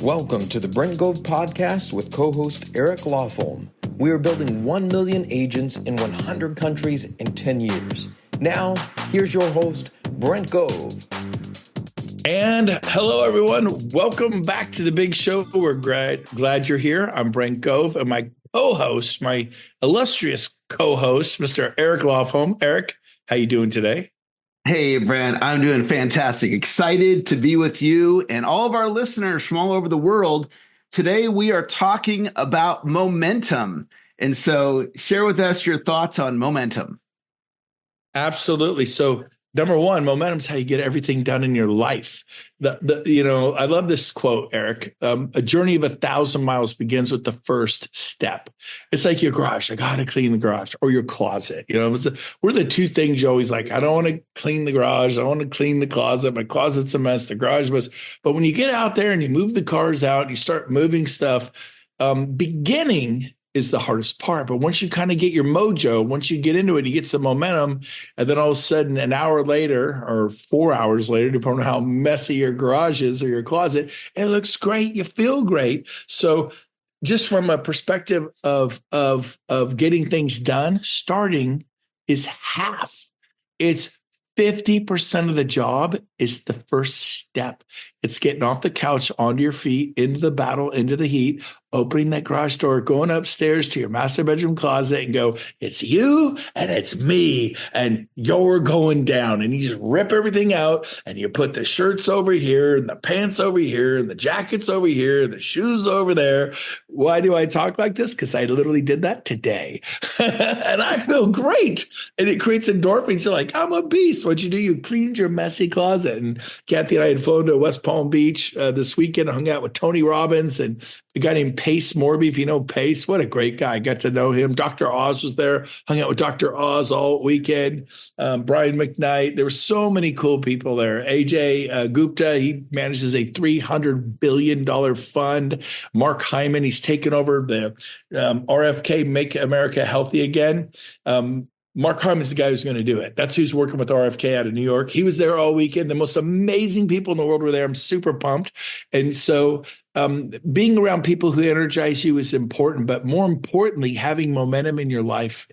Welcome to the Brent Gove podcast with co-host Eric Lawfolm. We are building 1 million agents in 100 countries in 10 years. Now, here's your host, Brent Gove. And hello, everyone. Welcome back to the big show. We're glad you're here. I'm Brent Gove, and my co-host, my illustrious co-host, Mr. Eric Lawfolm. Eric, how you doing today? Hey, Brent, I'm doing fantastic. Excited to be with you and all of our listeners from all over the world. Today, we are talking about momentum. And so share with us your thoughts on momentum. Absolutely. So number one, momentum is how you get everything done in your life. I love this quote, Eric. A journey of 1,000 miles begins with the first step. It's like your garage. I got to clean the garage, or your closet. We're the two things you always like. I don't want to clean the garage. I want to clean the closet. My closet's a mess. The garage is a mess. But when you get out there and you move the cars out, you start moving stuff, beginning is the hardest part. But once you kind of get your mojo, once you get into it, you get some momentum. And then all of a sudden, an hour later or 4 hours later, depending on how messy your garage is or your closet, it looks great. You feel great. So just from a perspective of getting things done, starting is half. It's 50% of the job is the first step. It's getting off the couch, onto your feet, into the battle, into the heat, opening that garage door, going upstairs to your master bedroom closet and go, it's you and it's me and you're going down. And you just rip everything out and you put the shirts over here and the pants over here and the jackets over here, and the shoes over there. Why do I talk like this? Because I literally did that today and I feel great. And it creates endorphins. You're like, I'm a beast. What'd you do? You cleaned your messy closet. And Kathy and I had flown to West Palm Beach this weekend, hung out with Tony Robbins and a guy named Pace Morby. If you know Pace, what a great guy. I got to know him. Dr. Oz was there, hung out with Dr. Oz all weekend. Brian McKnight. There were so many cool people there. AJ Gupta, he manages a $300 billion fund. Mark Hyman, he's taken over the RFK, Make America Healthy Again. Mark Hyman is the guy who's going to do it. That's who's working with RFK out of New York. He was there all weekend. The most amazing people in the world were there. I'm super pumped. And so being around people who energize you is important, but more importantly, having momentum in your life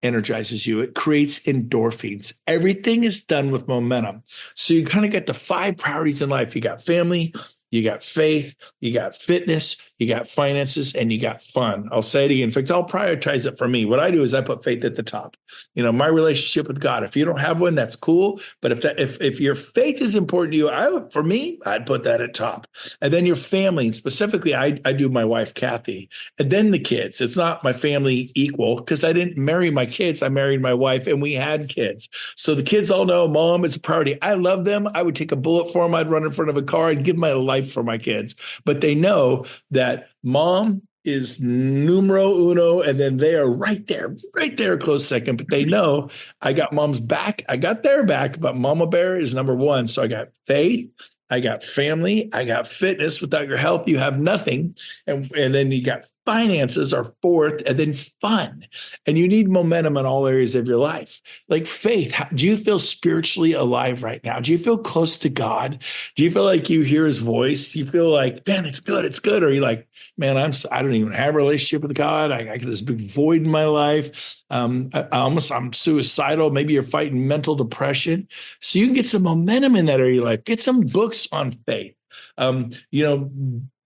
energizes you. It creates endorphins. Everything is done with momentum. So you kind of get the 5 priorities in life. You got family, you got faith, you got fitness, you got finances, and you got fun. I'll say it again. In fact, I'll prioritize it for me. What I do is I put faith at the top. My relationship with God. If you don't have one, that's cool. But if your faith is important to you, I'd put that at top. And then your family, and specifically, I do my wife, Kathy, and then the kids. It's not my family equal because I didn't marry my kids. I married my wife and we had kids. So the kids all know mom is a priority. I love them. I would take a bullet for them. I'd run in front of a car. I'd give my life for my kids. But they know that mom is numero uno, and then they are right there, close second. But they know I got mom's back. I got their back, but Mama Bear is number one. So I got faith, I got family, I got fitness. Without your health, you have nothing. And then you got finances are fourth, and then fun. And you need momentum in all areas of your life. Like faith, do you feel spiritually alive right now? Do you feel close to God? Do you feel like you hear his voice? Do you feel like, man, it's good. Or are you like, man, I don't even have a relationship with God. I got this big void in my life. I'm suicidal. Maybe you're fighting mental depression. So you can get some momentum in that area of your life. Get some books on faith.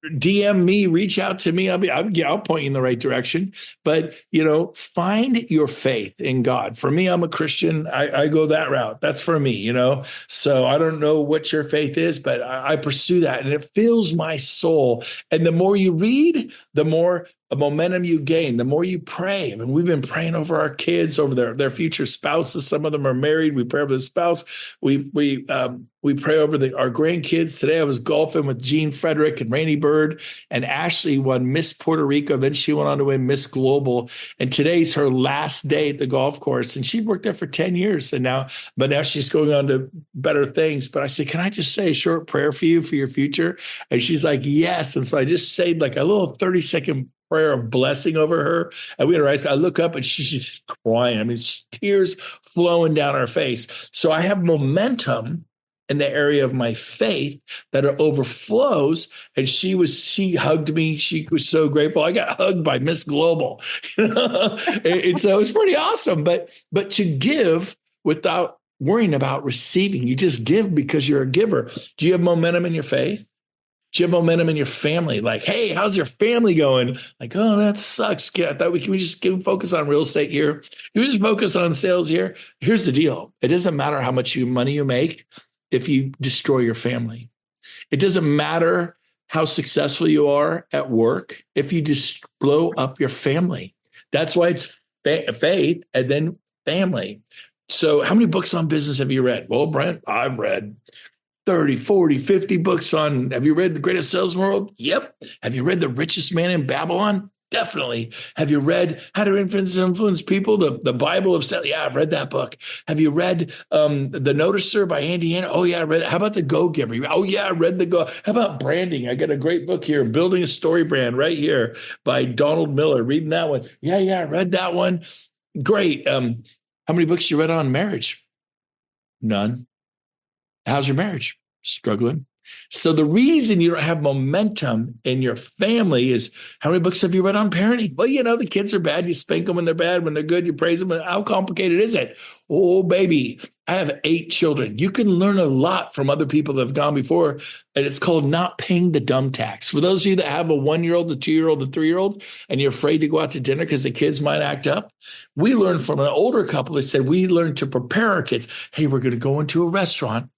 DM me, reach out to me. I'll point you in the right direction. But, find your faith in God. For me, I'm a Christian. I go that route. That's for me, So I don't know what your faith is, but I pursue that and it fills my soul. And the more you read, the more momentum you gain, the more you pray. I mean, we've been praying over our kids, over their future spouses. Some of them are married. We pray over the spouse. We pray over our grandkids. Today I was golfing with Jean Frederick and Rainey Bird, and Ashley won Miss Puerto Rico. Then she went on to win Miss Global. And today's her last day at the golf course. And she'd worked there for 10 years. But now she's going on to better things. But I said, can I just say a short prayer for you for your future? And she's like, yes. And so I just said like a little 30-second prayer of blessing over her. And I look up and she's just crying. I mean, tears flowing down her face. So I have momentum in the area of my faith that it overflows. And she hugged me. She was so grateful. I got hugged by Miss Global. And so it was pretty awesome. But to give without worrying about receiving, you just give because you're a giver. Do you have momentum in your faith? Do you have momentum in your family? Like, hey, how's your family going? Like, oh, that sucks. I thought we just focus on real estate here. You just focus on sales here. Here's the deal. It doesn't matter how much money you make if you destroy your family. It doesn't matter how successful you are at work if you just blow up your family. That's why it's faith and then family. So how many books on business have you read? Well, Brent, I've read 30, 40, 50 books on, have you read The Greatest Salesman World? Yep. Have you read The Richest Man in Babylon? Definitely. Have you read How to Influence People, the Bible of Sales? Yeah, I've read that book. Have you read The Noticer by Andy Hanna? Oh, yeah, I read it. How about The Go-Giver? Oh, yeah, I read How about branding? I got a great book here, Building a Story Brand, right here by Donald Miller. Reading that one. Yeah, I read that one. Great. How many books you read on marriage? None. How's your marriage? Struggling. So the reason you don't have momentum in your family is, how many books have you read on parenting? Well, the kids are bad. You spank them when they're bad. When they're good, you praise them. How complicated is it? Oh, baby, I have 8 children. You can learn a lot from other people that have gone before. And it's called not paying the dumb tax. For those of you that have a 1-year-old, a 2-year-old, a 3-year-old, and you're afraid to go out to dinner because the kids might act up, we learned from an older couple that said, we learned to prepare our kids. Hey, we're going to go into a restaurant.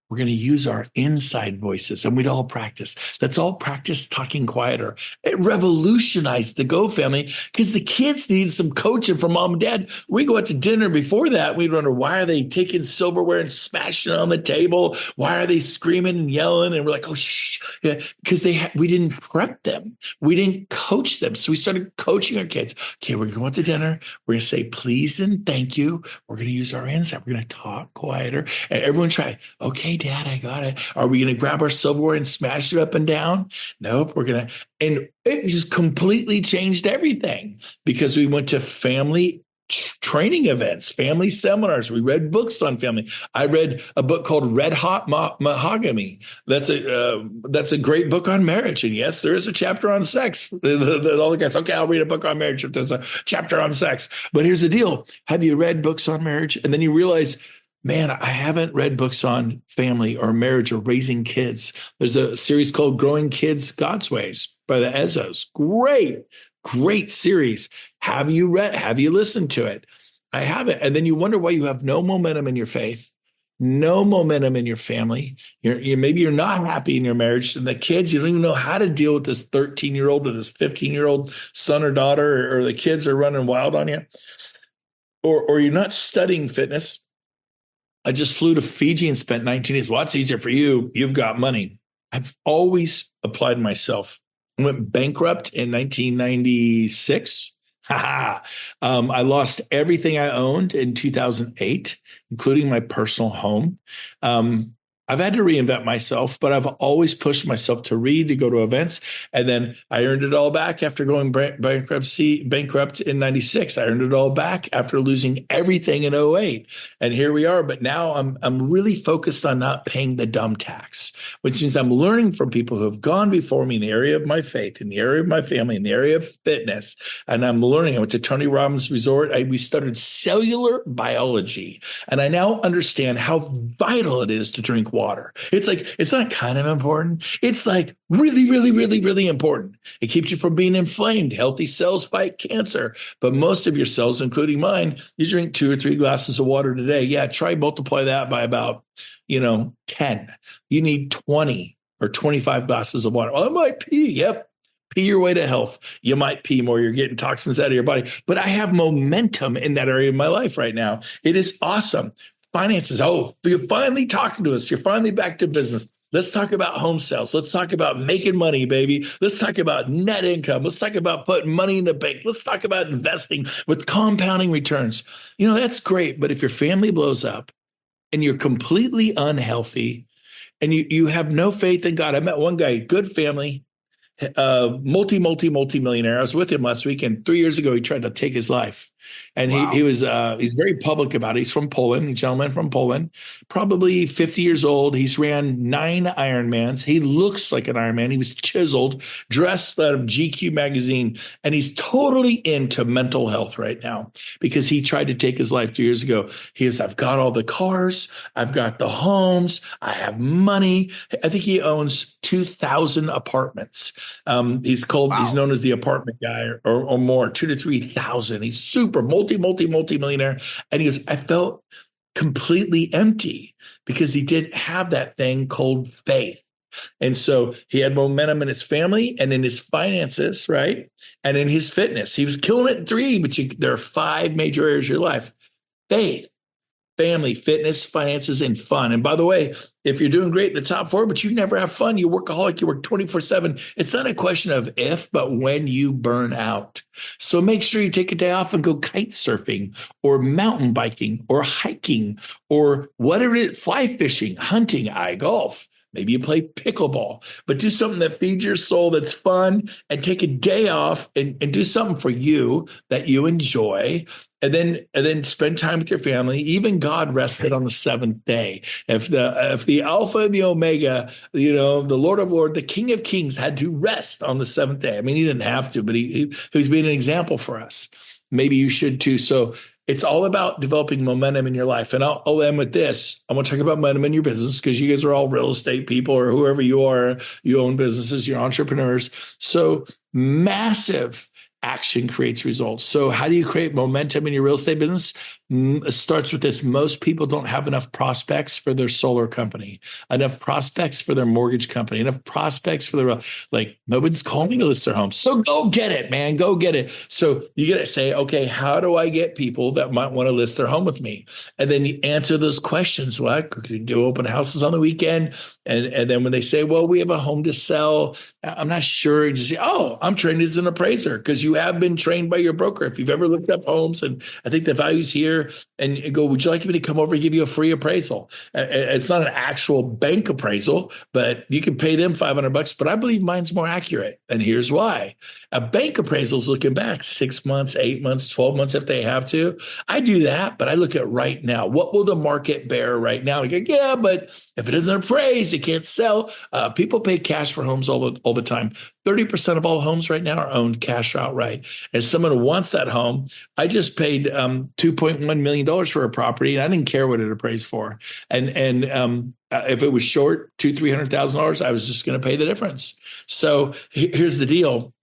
We're going to use our inside voices, and we'd all practice. Let's all practice talking quieter. It revolutionized the Gove family because the kids needed some coaching from mom and dad. We go out to dinner before that. We'd wonder, why are they taking silverware and smashing it on the table? Why are they screaming and yelling? And we're like, oh, shh. Yeah, because we didn't prep them. We didn't coach them. So we started coaching our kids. Okay, we're going to go out to dinner. We're going to say please and thank you. We're going to use our inside. We're going to talk quieter. And everyone try, okay, Dad, I got it. Are we going to grab our silverware and smash it up and down? Nope. And it just completely changed everything because we went to family training events, family seminars. We read books on family. I read a book called Red Hot Mahogany. That's a great book on marriage. And yes, there is a chapter on sex. All the guys, okay, I'll read a book on marriage if there's a chapter on sex. But here's the deal. Have you read books on marriage? And then you realize, man, I haven't read books on family or marriage or raising kids. There's a series called Growing Kids God's Ways by the Ezzos. Great series. Have you listened to it? I haven't. And then you wonder why you have no momentum in your faith, no momentum in your family. Maybe you're not happy in your marriage, and the kids, you don't even know how to deal with this 13-year-old or this 15-year-old son or daughter, or the kids are running wild on you, or you're not studying fitness. I just flew to Fiji and spent 19 days. Well, it's easier for you. You've got money. I've always applied myself. I went bankrupt in 1996. I lost everything I owned in 2008, including my personal home. I've had to reinvent myself, but I've always pushed myself to read, to go to events. And then I earned it all back after going bankrupt in 96. I earned it all back after losing everything in 08. And here we are. But now I'm really focused on not paying the dumb tax, which means I'm learning from people who have gone before me in the area of my faith, in the area of my family, in the area of fitness. And I'm learning. I went to Tony Robbins Resort. We studied cellular biology. And I now understand how vital it is to drink water. It's not kind of important. It's like really, really, really, really important. It keeps you from being inflamed. Healthy cells fight cancer. But most of your cells, including mine, you drink 2 or 3 glasses of water today. Yeah, try multiply that by about, 10. You need 20 or 25 glasses of water. Oh, I might pee. Yep. Pee your way to health. You might pee more. You're getting toxins out of your body. But I have momentum in that area of my life right now. It is awesome. Finances. Oh, you're finally talking to us. You're finally back to business. Let's talk about home sales. Let's talk about making money, baby. Let's talk about net income. Let's talk about putting money in the bank. Let's talk about investing with compounding returns. That's great. But if your family blows up and you're completely unhealthy and you have no faith in God. I met one guy, good family, multi-millionaire. I was with him last week, and 3 years ago, he tried to take his life. And Wow. he's very public about it. He's from Poland, a gentleman from Poland, probably 50 years old. He's ran 9 Ironmans. He looks like an Ironman. He was chiseled, dressed out of GQ magazine, and he's totally into mental health right now because he tried to take his life 2 years ago. He goes, I've got all the cars, I've got the homes, I have money. I think he owns 2,000 apartments. He's known as the apartment guy or more, 2 to 3,000. He's super multi-millionaire. And he goes, I felt completely empty because he didn't have that thing called faith. And so he had momentum in his family and in his finances, right? And in his fitness. He was killing it in 3, but there are 5 major areas of your life: faith, family, fitness, finances, and fun. And by the way, if you're doing great in the top 4, but you never have fun, you're workaholic, you work 24/7, it's not a question of if, but when you burn out. So make sure you take a day off and go kite surfing or mountain biking or hiking or whatever it is, fly fishing, hunting, golf. Maybe you play pickleball, but do something that feeds your soul, that's fun, and take a day off and do something for you that you enjoy. And then spend time with your family. Even God rested on the 7th day. If the Alpha and the Omega, the Lord of Lords, the King of Kings had to rest on the 7th day. I mean, he didn't have to, but he was being an example for us. Maybe you should too. So it's all about developing momentum in your life. And I'll end with this. I want to talk about momentum in your business because you guys are all real estate people or whoever you are. You own businesses, you're entrepreneurs. So massive action creates results. So how do you create momentum in your real estate business? It starts with this. Most people don't have enough prospects for their solar company, enough prospects for their mortgage company, enough prospects for their, nobody's calling me to list their home. So go get it, man. Go get it. So you got to say, okay, how do I get people that might want to list their home with me? And then you answer those questions. Well, you do open houses on the weekend. And then when they say, well, we have a home to sell, I'm not sure. You just say, oh, I'm trained as an appraiser, because you have been trained by your broker. If you've ever looked up homes and I think the value's here, and you go, would you like me to come over and give you a free appraisal? It's not an actual bank appraisal, but you can pay them $500, but I believe mine's more accurate. And here's why. A bank appraisal is looking back 6 months, 8 months, 12 months if they have to. I do that, but I look at right now. What will the market bear right now? I go, yeah, but if it isn't appraised, it can't sell. People pay cash for homes all the time. 30% of all homes right now are owned cash outright. And someone who wants that home, I just paid $2.1 million for a property, and I didn't care what it appraised for. And if it was short $200,000-$300,000, I was just going to pay the difference. So here's the deal.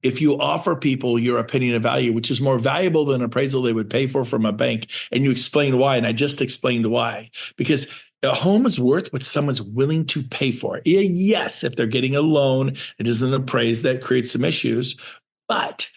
If you offer people your opinion of value, which is more valuable than an appraisal they would pay for from a bank, and you explain why, and I just explained why, because a home is worth what someone's willing to pay for it. Yes, if they're getting a loan, it isn't appraised, that creates some issues. But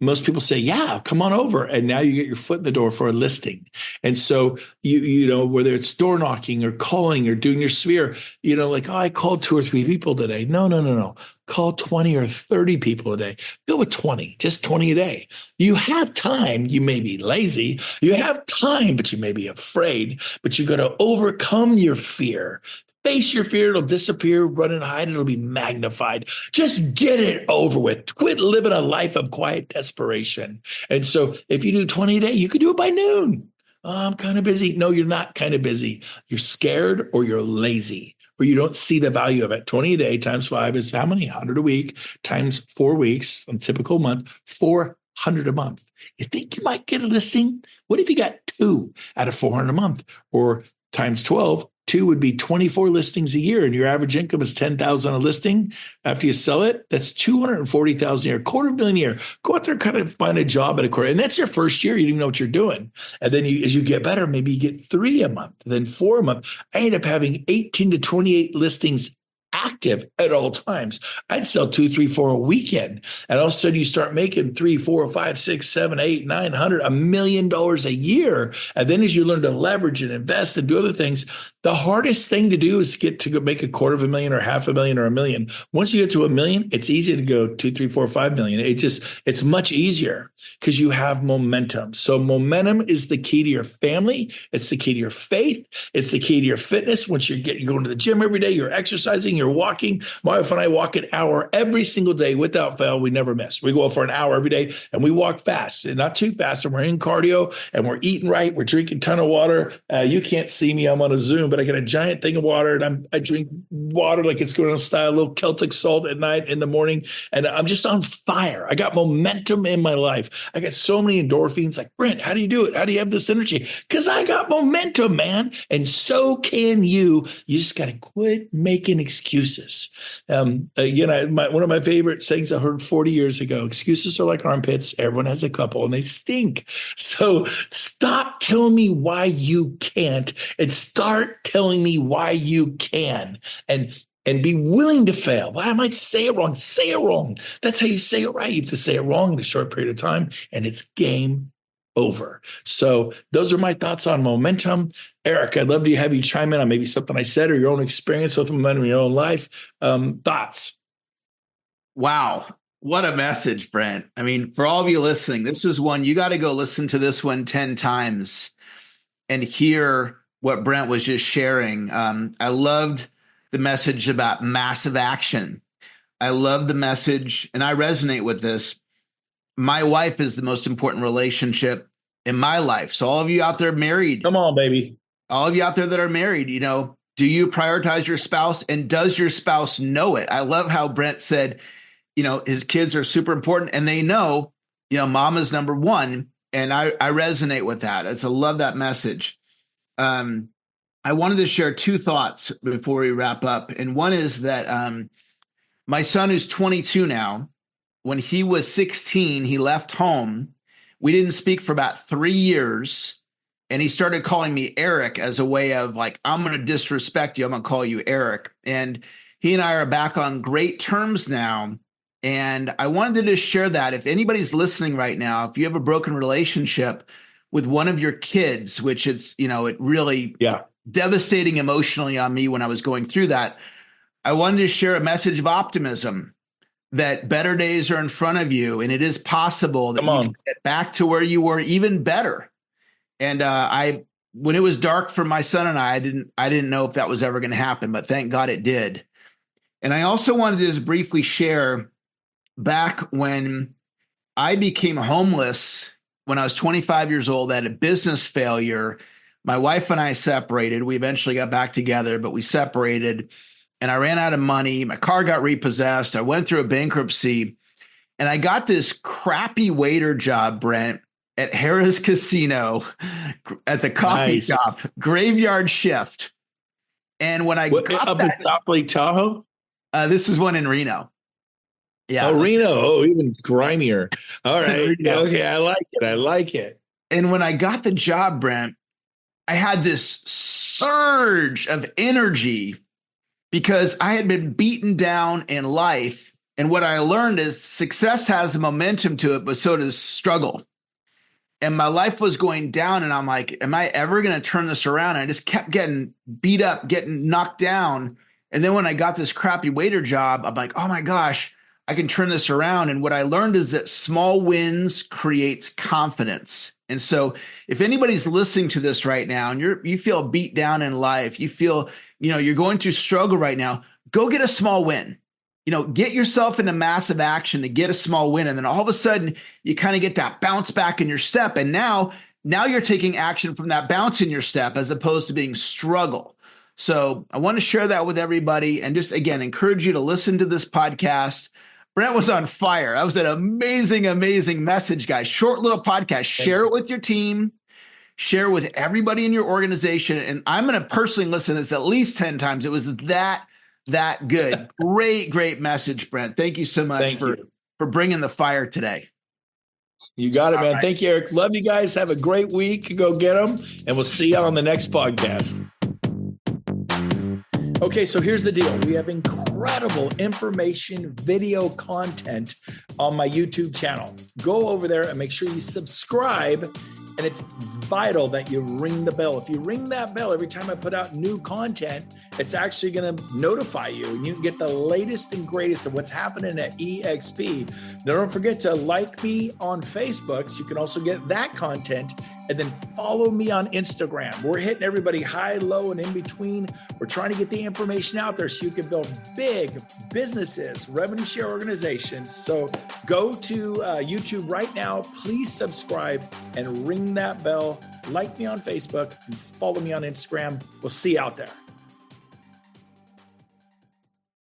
most people say, yeah, come on over. And now you get your foot in the door for a listing. And so, you know, whether it's door knocking or calling or doing your sphere, I called 2 or 3 people today. No. Call 20 or 30 people a day. Go with 20, just 20 a day. You have time. You may be lazy. You have time, but you may be afraid. But you got to overcome your fear. Face your fear. It'll disappear. Run and hide. It'll be magnified. Just get it over with. Quit living a life of quiet desperation. And so if you do 20 a day, you could do it by noon. Oh, I'm kind of busy. No, you're not kind of busy. You're scared or you're lazy, or you don't see the value of it. 20 a day times 5 is how many? 100 a week times 4 weeks, a typical month, 400 a month. You think you might get a listing? What if you got 2 out of 400 a month? Or times 12, 2 would be 24 listings a year, and your average income is $10,000 a listing. After you sell it, that's $240,000 a year, $250,000 a year. Go out there and kind of find a job at a quarter. And that's your first year. You didn't know what you're doing. And then as you get better, maybe you get 3 a month, then 4 a month. I ended up having 18 to 28 listings active at all times. I'd sell 2, 3, 4 a weekend. And all of a sudden you start making 3, 4, 5, 6, 7, 8, 900, $1 million a year. And then as you learn to leverage and invest and do other things, the hardest thing to do is get to go make $250,000 or $500,000 or $1 million. Once you get to $1 million, it's easy to go 2, 3, 4, 5 million. It's much easier because you have momentum. So momentum is the key to your family. It's the key to your faith. It's the key to your fitness. Once you're going to the gym every day, you're exercising, you're or walking. My wife and I walk an hour every single day without fail. We never miss. We go for an hour every day and we walk fast and not too fast. And we're in cardio and we're eating right. We're drinking a ton of water. You can't see me. I'm on a Zoom, but I got a giant thing of water and I drink water like it's going to style, a little Celtic salt at night, in the morning. And I'm just on fire. I got momentum in my life. I got so many endorphins. Like, Brent, how do you do it? How do you have this energy? Because I got momentum, man. And so can you. You just got to quit making excuses. One of my favorite sayings I heard 40 years ago, excuses are like armpits. Everyone has a couple and they stink. So stop telling me why you can't and start telling me why you can. And be willing to fail. Well, I might say it wrong. Say it wrong. That's how you say it right. You have to say it wrong in a short period of time, and it's game over. So those are my thoughts on momentum. Eric, I'd love to have you chime in on maybe something I said or your own experience with momentum in your own life. Thoughts? Wow. What a message, Brent. I mean, for all of you listening, this is one, you got to go listen to this one 10 times and hear what Brent was just sharing. I loved the message about massive action. I love the message, and I resonate with this. My wife is the most important relationship in my life. So all of you out there married, come on, baby. All of you out there that are married, do you prioritize your spouse, and does your spouse know it? I love how Brent said, his kids are super important and they know, mom is number one. And I resonate with that. I love that message. I wanted to share two thoughts before we wrap up. And one is that my son, who's 22 now, when he was 16, he left home. We didn't speak for about 3 years. And he started calling me Eric as a way of like, I'm going to disrespect you. I'm going to call you Eric. And he and I are back on great terms now. And I wanted to share that if anybody's listening right now, if you have a broken relationship with one of your kids, which it's, it really devastating emotionally on me when I was going through that, I wanted to share a message of optimism that better days are in front of you, and it is possible that you can get back to where you were, even better. And when it was dark for my son and I didn't know if that was ever going to happen, but thank God it did. And I also wanted to just briefly share back when I became homeless when I was 25 years old. I had a business failure. My wife and I separated. We eventually got back together, but we separated, and I ran out of money. My car got repossessed. I went through a bankruptcy, and I got this crappy waiter job, Brent, at Harrah's Casino at the coffee shop, graveyard shift. And when I got up in South Lake Tahoe, this is one in Reno. Yeah. Oh, Reno. Oh, even grimier. All right. Okay. I like it. And when I got the job, Brent, I had this surge of energy because I had been beaten down in life. And what I learned is success has a momentum to it, but so does struggle. And my life was going down, and I'm like, am I ever going to turn this around? And I just kept getting beat up, getting knocked down. And then when I got this crappy waiter job, I'm like, oh my gosh, I can turn this around. And what I learned is that small wins creates confidence. And so if anybody's listening to this right now and you feel beat down in life, you feel, you're going through struggle right now, go get a small win. Get yourself into massive action to get a small win. And then all of a sudden you kind of get that bounce back in your step. And now you're taking action from that bounce in your step as opposed to being struggle. So I want to share that with everybody and just, again, encourage you to listen to this podcast. Brent was on fire. That was an amazing, amazing message, guys. Short little podcast. Share it with your team. Share it with everybody in your organization. And I'm going to personally listen to this at least 10 times. It was that good. Great message, Brent. Thank you so much for bringing the fire today. You got it, man. Right. Thank you, Eric. Love you guys. Have a great week. Go get them. And we'll see you on the next podcast. Okay, so here's the deal. We have incredible information, video content on my YouTube channel. Go over there and make sure you subscribe. And it's vital that you ring the bell. If you ring that bell every time I put out new content, it's actually going to notify you, and you can get the latest and greatest of what's happening at EXP. Now, don't forget to like me on Facebook, so you can also get that content And then follow me on Instagram. We're hitting everybody high, low, and in between. We're trying to get the information out there so you can build big businesses, revenue share organizations. So go to YouTube right now. Please subscribe and ring that bell. Like me on Facebook and follow me on Instagram. We'll see you out there.